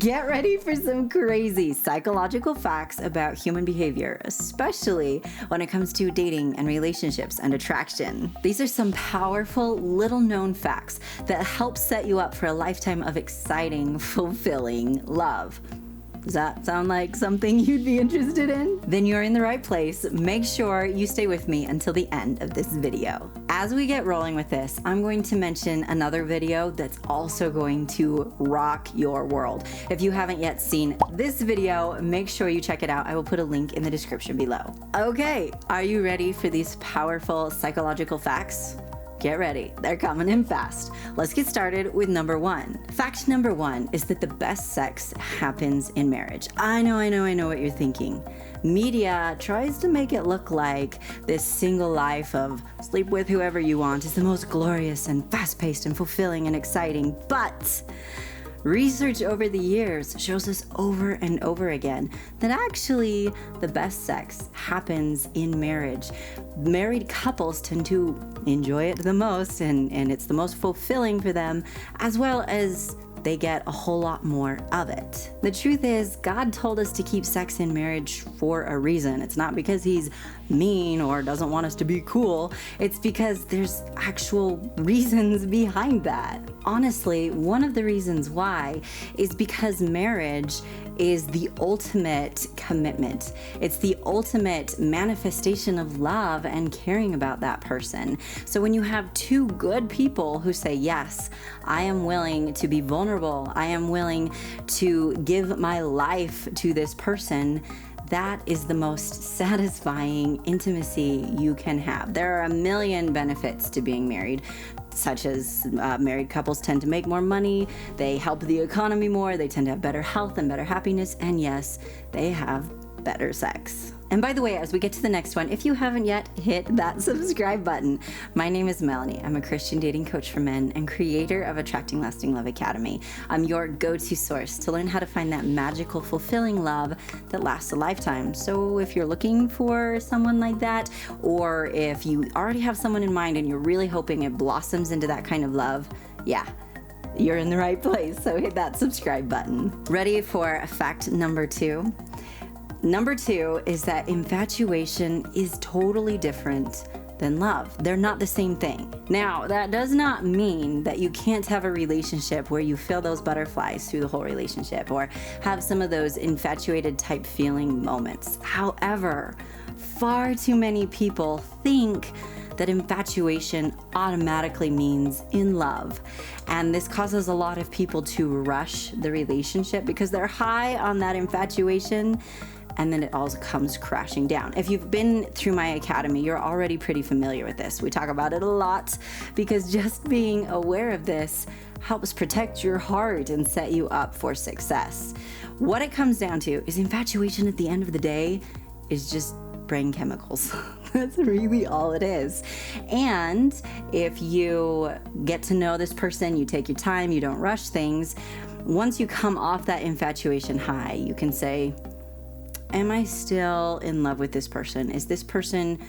Get ready for some crazy psychological facts about human behavior, especially when it comes to dating and relationships and attraction. These are some powerful, little-known facts that help set you up for a lifetime of exciting, fulfilling love. Does that sound like something you'd be interested in? Then you're in the right place. Make sure you stay with me until the end of this video. As we get rolling with this, I'm going to mention another video that's also going to rock your world. If you haven't yet seen this video, make sure you check it out. I will put a link in the description below. Okay, are you ready for these powerful psychological facts? Get ready, they're coming in fast. Let's get started with number one. Fact number one is that the best sex happens in marriage. I know what you're thinking. Media tries to make it look like this single life of sleep with whoever you want is the most glorious and fast-paced and fulfilling and exciting, but research over the years shows us over and over again that actually the best sex happens in marriage. Married couples tend to enjoy it the most, and it's the most fulfilling for them, as well as they get a whole lot more of it. The truth is, God told us to keep sex in marriage for a reason. It's not because he's mean or doesn't want us to be cool. It's because there's actual reasons behind that. Honestly, one of the reasons why is because marriage is the ultimate commitment. It's the ultimate manifestation of love and caring about that person. So when you have two good people who say, yes, I am willing to be vulnerable, I am willing to give my life to this person, that is the most satisfying intimacy you can have. There are a million benefits to being married, such as married couples tend to make more money, they help the economy more, they tend to have better health and better happiness, and yes, they have better sex. And by the way, as we get to the next one, if you haven't yet, hit that subscribe button. My name is Melannie. I'm a Christian dating coach for men and creator of Attracting Lasting Love Academy. I'm your go-to source to learn how to find that magical, fulfilling love that lasts a lifetime. So if you're looking for someone like that, or if you already have someone in mind and you're really hoping it blossoms into that kind of love, yeah, you're in the right place. So hit that subscribe button. Ready for fact number two? Number two is that infatuation is totally different than love. They're not the same thing. Now, that does not mean that you can't have a relationship where you feel those butterflies through the whole relationship or have some of those infatuated type feeling moments. However, far too many people think that infatuation automatically means in love. And this causes a lot of people to rush the relationship because they're high on that infatuation, and then it all comes crashing down. If you've been through my academy, you're already pretty familiar with this. We talk about it a lot because just being aware of this helps protect your heart and set you up for success. What it comes down to is infatuation at the end of the day is just brain chemicals. That's really all it is. And if you get to know this person, you take your time, you don't rush things, once you come off that infatuation high, you can say, am I still in love with this person? Is this person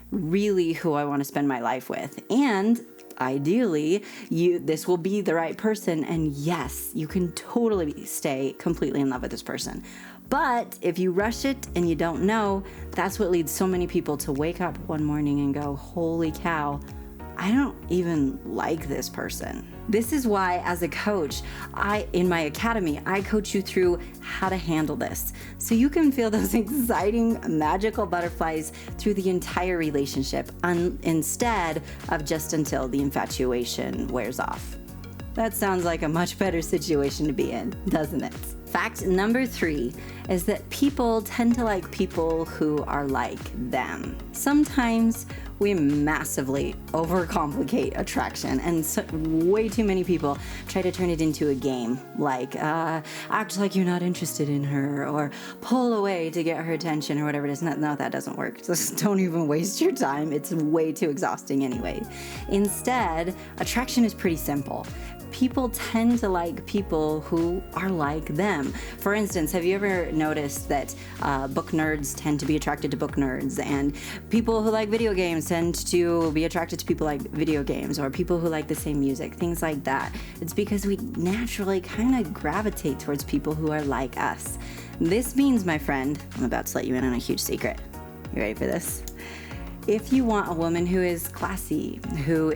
really who I want to spend my life with? And ideally, this will be the right person. And yes, you can totally stay completely in love with this person. But if you rush it and you don't know, that's what leads so many people to wake up one morning and go, holy cow, I don't even like this person. This is why, as a coach, in my academy, I coach you through how to handle this. So you can feel those exciting, magical butterflies through the entire relationship, instead of just until the infatuation wears off. That sounds like a much better situation to be in, doesn't it? Fact number three is that people tend to like people who are like them. Sometimes we massively overcomplicate attraction, and way too many people try to turn it into a game, like act like you're not interested in her, or pull away to get her attention, or whatever it is. No, that doesn't work. Just don't even waste your time. It's way too exhausting anyway. Instead, attraction is pretty simple. people tend to like people who are like them. For instance, have you ever noticed that book nerds tend to be attracted to book nerds, and people who like video games tend to be attracted to people like video games, or people who like the same music, things like that? It's because we naturally kind of gravitate towards people who are like us. This means, my friend, I'm about to let you in on a huge secret. You ready for this? If you want a woman who is classy, who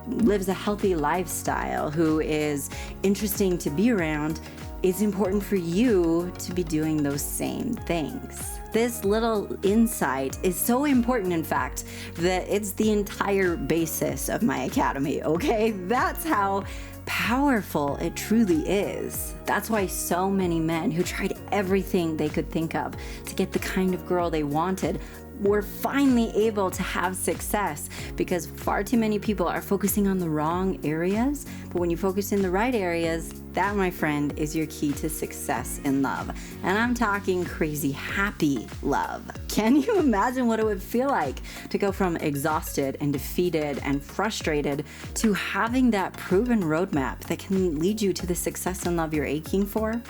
lives a healthy lifestyle, who is interesting to be around, it's important for you to be doing those same things. This little insight is so important, in fact, that it's the entire basis of my academy, okay? That's how powerful it truly is. That's why so many men who tried everything they could think of to get the kind of girl they wanted were finally able to have success, because far too many people are focusing on the wrong areas. But when you focus in the right areas, that, my friend, is your key to success in love. And I'm talking crazy happy love. Can you imagine what it would feel like to go from exhausted and defeated and frustrated to having that proven roadmap that can lead you to the success and love you're aching for?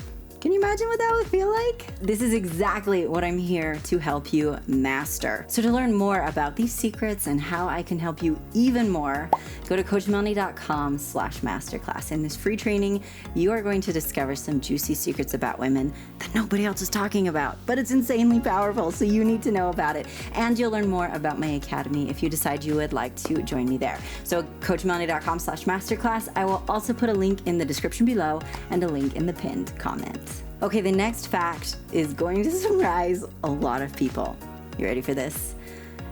Can you imagine what that would feel like? This is exactly what I'm here to help you master. So to learn more about these secrets and how I can help you even more, go to coachmelannie.com/masterclass. In this free training, you are going to discover some juicy secrets about women that nobody else is talking about, but it's insanely powerful, so you need to know about it. And you'll learn more about my academy if you decide you would like to join me there. So coachmelannie.com/masterclass. I will also put a link in the description below and a link in the pinned comment. Okay, the next fact is going to surprise a lot of people. You ready for this?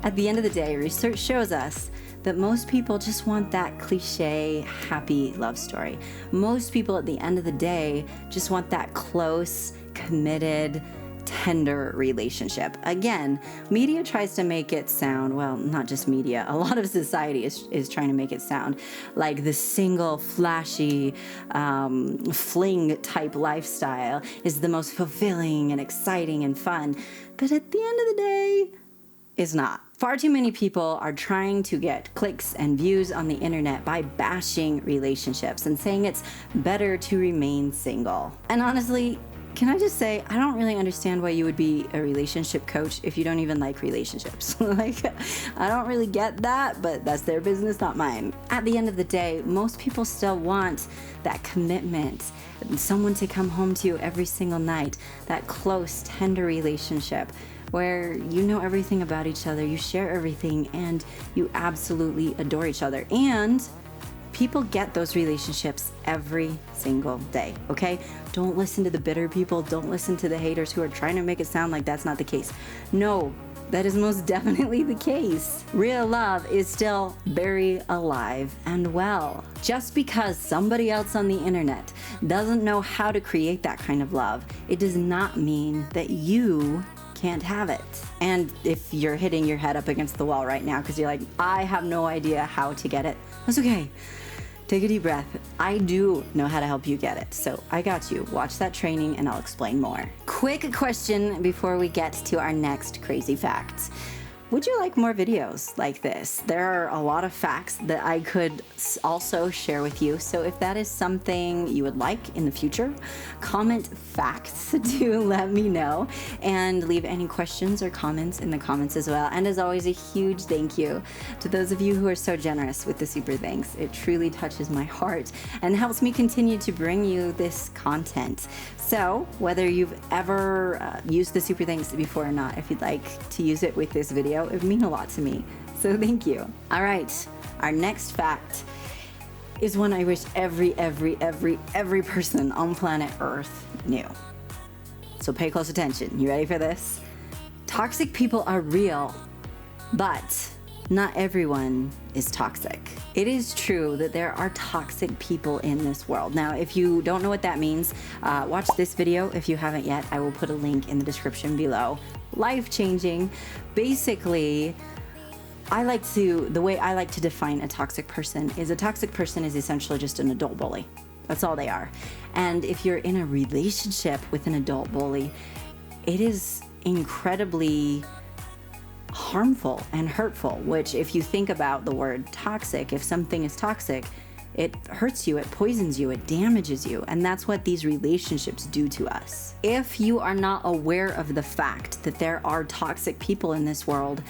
At the end of the day, research shows us that most people just want that cliche, happy love story. Most people at the end of the day just want that close, committed, tender relationship. Again, media tries to make it sound, well, not just media, a lot of society is trying to make it sound like the single, flashy, fling type lifestyle is the most fulfilling and exciting and fun. But at the end of the day, it's not. Far too many people are trying to get clicks and views on the internet by bashing relationships and saying it's better to remain single. And honestly, can I just say, I don't really understand why you would be a relationship coach if you don't even like relationships. Like, I don't really get that, but that's their business, not mine. At the end of the day, most people still want that commitment, someone to come home to every single night, that close, tender relationship where you know everything about each other, you share everything, and you absolutely adore each other. And people get those relationships every single day, okay? Don't listen to the bitter people. Don't listen to the haters who are trying to make it sound like that's not the case. No, that is most definitely the case. Real love is still very alive and well. Just because somebody else on the internet doesn't know how to create that kind of love, it does not mean that you can't have it. And if you're hitting your head up against the wall right now because you're like, I have no idea how to get it, that's okay. Take a deep breath. I do know how to help you get it. So I got you. Watch that training and I'll explain more. Quick question before we get to our next crazy facts. Would you like more videos like this? There are a lot of facts that I could also share with you. So if that is something you would like in the future, comment facts to let me know, and leave any questions or comments in the comments as well. And as always, a huge thank you to those of you who are so generous with the super thanks. It truly touches my heart and helps me continue to bring you this content. So whether you've ever used the super thanks before or not, if you'd like to use it with this video, it would mean a lot to me. So thank you. All right, our next fact is one I wish every person on planet Earth knew. So pay close attention. You ready for this? Toxic people are real, but not everyone is toxic. It is true that there are toxic people in this world. Now, if you don't know what that means, watch this video if you haven't yet. I will put a link in the description below. Life-changing. Basically, the way I like to define a toxic person is essentially just an adult bully. That's all they are. And if you're in a relationship with an adult bully, it is incredibly harmful and hurtful, which if you think about the word toxic, if something is toxic, It hurts you, it poisons you, it damages you, and that's what these relationships do to us. If you are not aware of the fact that there are toxic people in this world,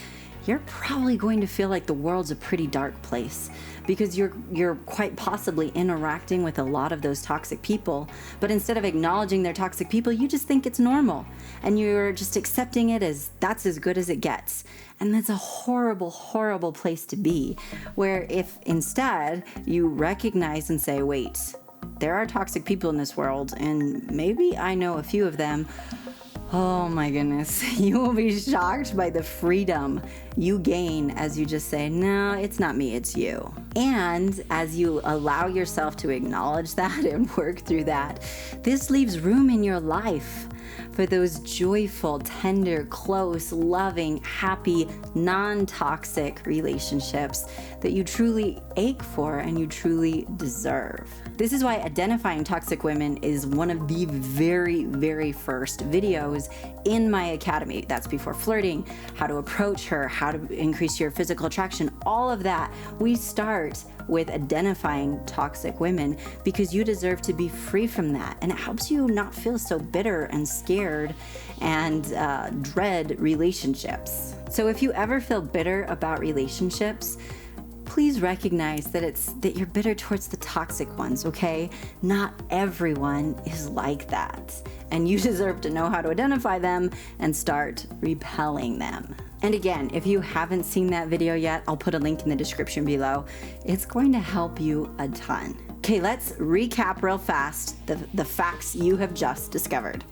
you're probably going to feel like the world's a pretty dark place, because you're quite possibly interacting with a lot of those toxic people, but instead of acknowledging they're toxic people, you just think it's normal, and you're just accepting it as that's as good as it gets. And that's a horrible, horrible place to be, where if instead you recognize and say, wait, there are toxic people in this world, and maybe I know a few of them. Oh my goodness, you will be shocked by the freedom you gain as you just say, no, it's not me, it's you. And as you allow yourself to acknowledge that and work through that, this leaves room in your life for those joyful, tender, close, loving, happy, non-toxic relationships that you truly ache for and you truly deserve. This is why identifying toxic women is one of the very, very first videos in my academy. That's before flirting, how to approach her, how to increase your physical attraction, all of that. We start with identifying toxic women because you deserve to be free from that. And it helps you not feel so bitter and scared and dread relationships. So if you ever feel bitter about relationships, please recognize that you're bitter towards the toxic ones, okay? Not everyone is like that. And you deserve to know how to identify them and start repelling them. And again, if you haven't seen that video yet, I'll put a link in the description below. It's going to help you a ton. Okay, let's recap real fast the facts you have just discovered.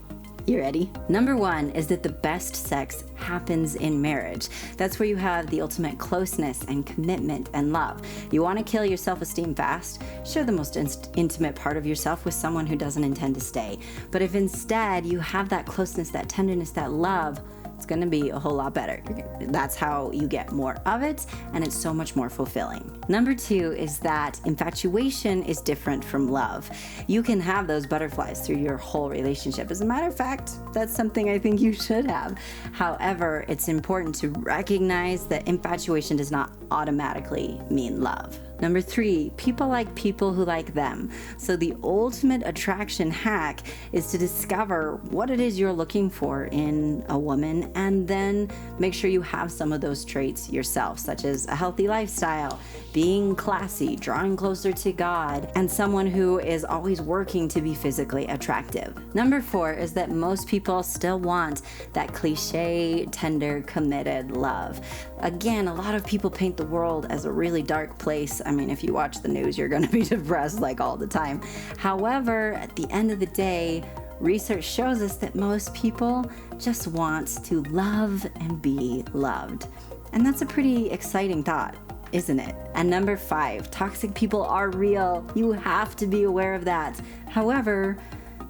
You ready? Number one is that the best sex happens in marriage. That's where you have the ultimate closeness and commitment and love. You want to kill your self-esteem fast? Share the most intimate part of yourself with someone who doesn't intend to stay. But if instead you have that closeness, that tenderness, that love, it's going to be a whole lot better. That's how you get more of it, and it's so much more fulfilling. Number two is that infatuation is different from love. You can have those butterflies through your whole relationship. As a matter of fact, that's something I think you should have. However, it's important to recognize that infatuation does not automatically mean love. Number three, people like people who like them. So the ultimate attraction hack is to discover what it is you're looking for in a woman, and then make sure you have some of those traits yourself, such as a healthy lifestyle, being classy, drawing closer to God, and someone who is always working to be physically attractive. Number four is that most people still want that cliche, tender, committed love. Again, a lot of people paint the world as a really dark place. I mean, if you watch the news, you're going to be depressed like all the time. However, at the end of the day, research shows us that most people just want to love and be loved. And that's a pretty exciting thought, isn't it? And number five, toxic people are real. You have to be aware of that. However,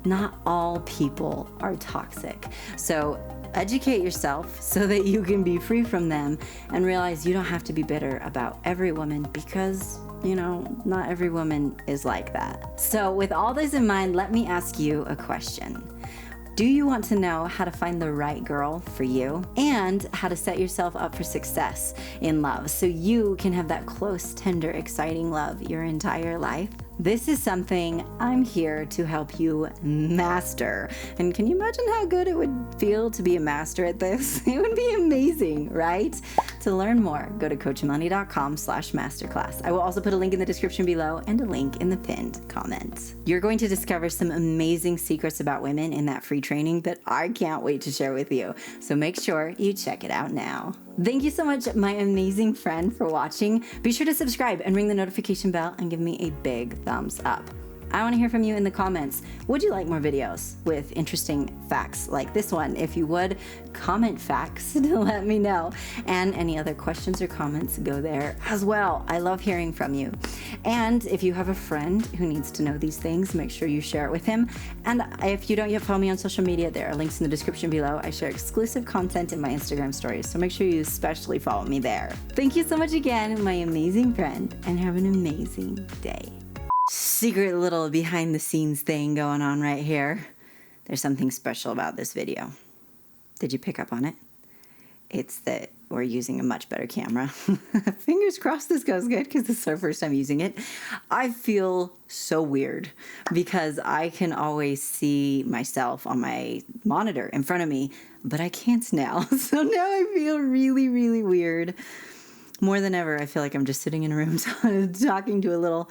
not all people are toxic. So educate yourself so that you can be free from them and realize you don't have to be bitter about every woman, because not every woman is like that. So with all this in mind, let me ask you a question. Do you want to know how to find the right girl for you, and how to set yourself up for success in love so you can have that close, tender, exciting love your entire life? This is something I'm here to help you master. And can you imagine how good it would feel to be a master at this? It would be amazing, right? To learn more, go to coachmelannie.com/masterclass. I will also put a link in the description below and a link in the pinned comment. You're going to discover some amazing secrets about women in that free training that I can't wait to share with you. So make sure you check it out now. Thank you so much, my amazing friend, for watching. Be sure to subscribe and ring the notification bell and give me a big thumbs up. I want to hear from you in the comments. Would you like more videos with interesting facts like this one? If you would, comment facts to let me know. And any other questions or comments, go there as well. I love hearing from you. And if you have a friend who needs to know these things, make sure you share it with him. And if you don't yet follow me on social media, there are links in the description below. I share exclusive content in my Instagram stories, so make sure you especially follow me there. Thank you so much again, my amazing friend, and have an amazing day. Secret little behind the scenes thing going on right here. There's something special about this video. Did you pick up on it? It's that we're using a much better camera. Fingers crossed this goes good because this is our first time using it. I feel so weird because I can always see myself on my monitor in front of me, but I can't now. So now I feel really, really weird. More than ever, I feel like I'm just sitting in a room talking to a little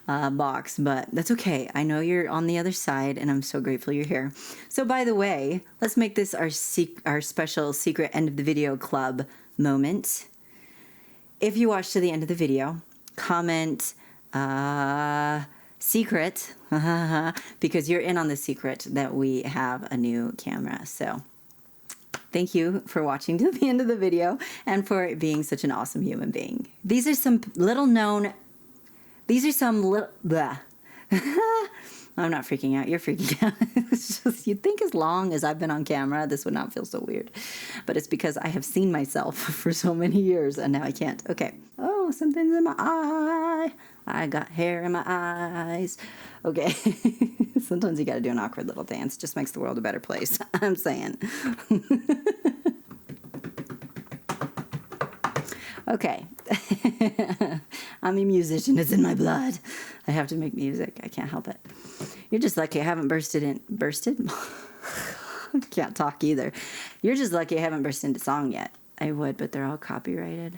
box, but that's okay. I know you're on the other side, and I'm so grateful you're here. So by the way, let's make this our special secret end of the video club moment. If you watch to the end of the video, comment secret because you're in on the secret that we have a new camera. So thank you for watching to the end of the video and for being such an awesome human being. These are some blah. I'm not freaking out. You're freaking out. It's just, you'd think as long as I've been on camera, this would not feel so weird. But it's because I have seen myself for so many years and now I can't. Okay. Oh, something's in my eye. I got hair in my eyes. Okay. Sometimes you got to do an awkward little dance. Just makes the world a better place. I'm saying. Okay. I'm a musician. It's in my blood. I have to make music. I can't help it. You're just lucky I haven't bursted? I can't talk either. You're just lucky I haven't burst into song yet. I would, but they're all copyrighted.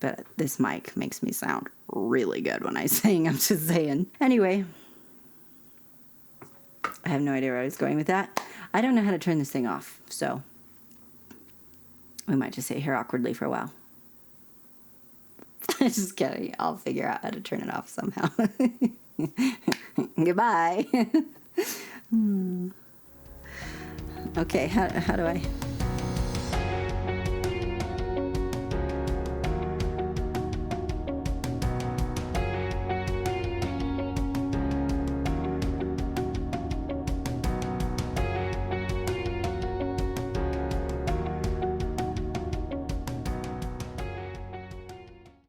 But this mic makes me sound really good when I sing. I'm just saying. Anyway. I have no idea where I was going with that. I don't know how to turn this thing off, so we might just sit here awkwardly for a while. Just kidding. I'll figure out how to turn it off somehow. Goodbye. Okay, how do I...